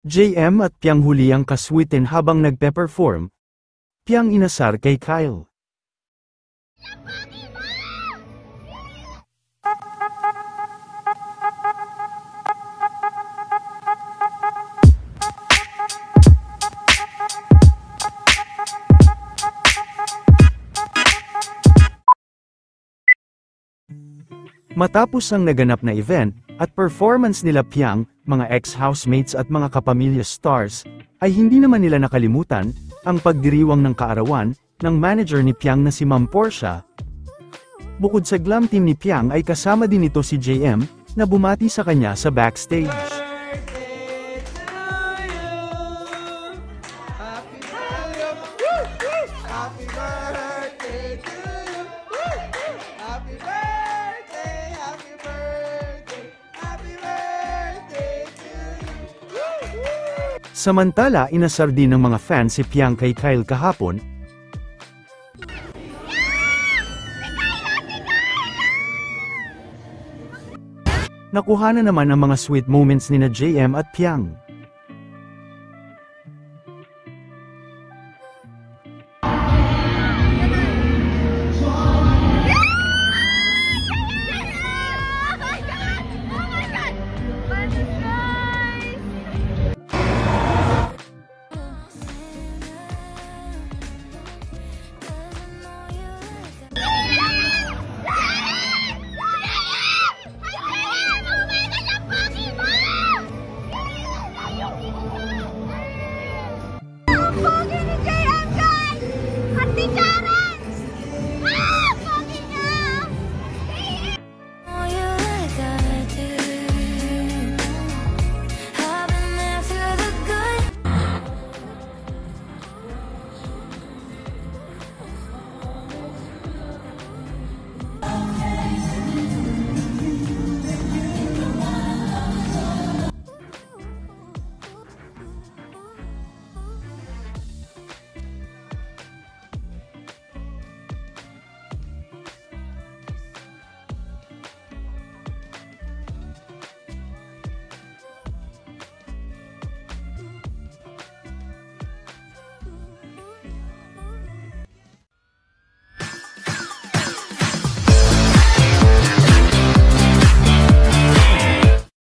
JM at Piang huli ang kaswitin habang nagpe-perform. Piang inasar kay Kyle. Matapos ang naganap na event, at performance nila Piang, mga ex-housemates at mga kapamilya stars, ay hindi naman nila nakalimutan, ang pagdiriwang ng kaarawan, ng manager ni Piang na si Ma'am Portia. Bukod sa glam team ni Piang ay kasama din ito si JM, na bumati sa kanya sa backstage. Samantala inasar din ng mga fans si Piang kay Kyle kahapon. Nakuha na naman ang mga sweet moments nina JM at Piang.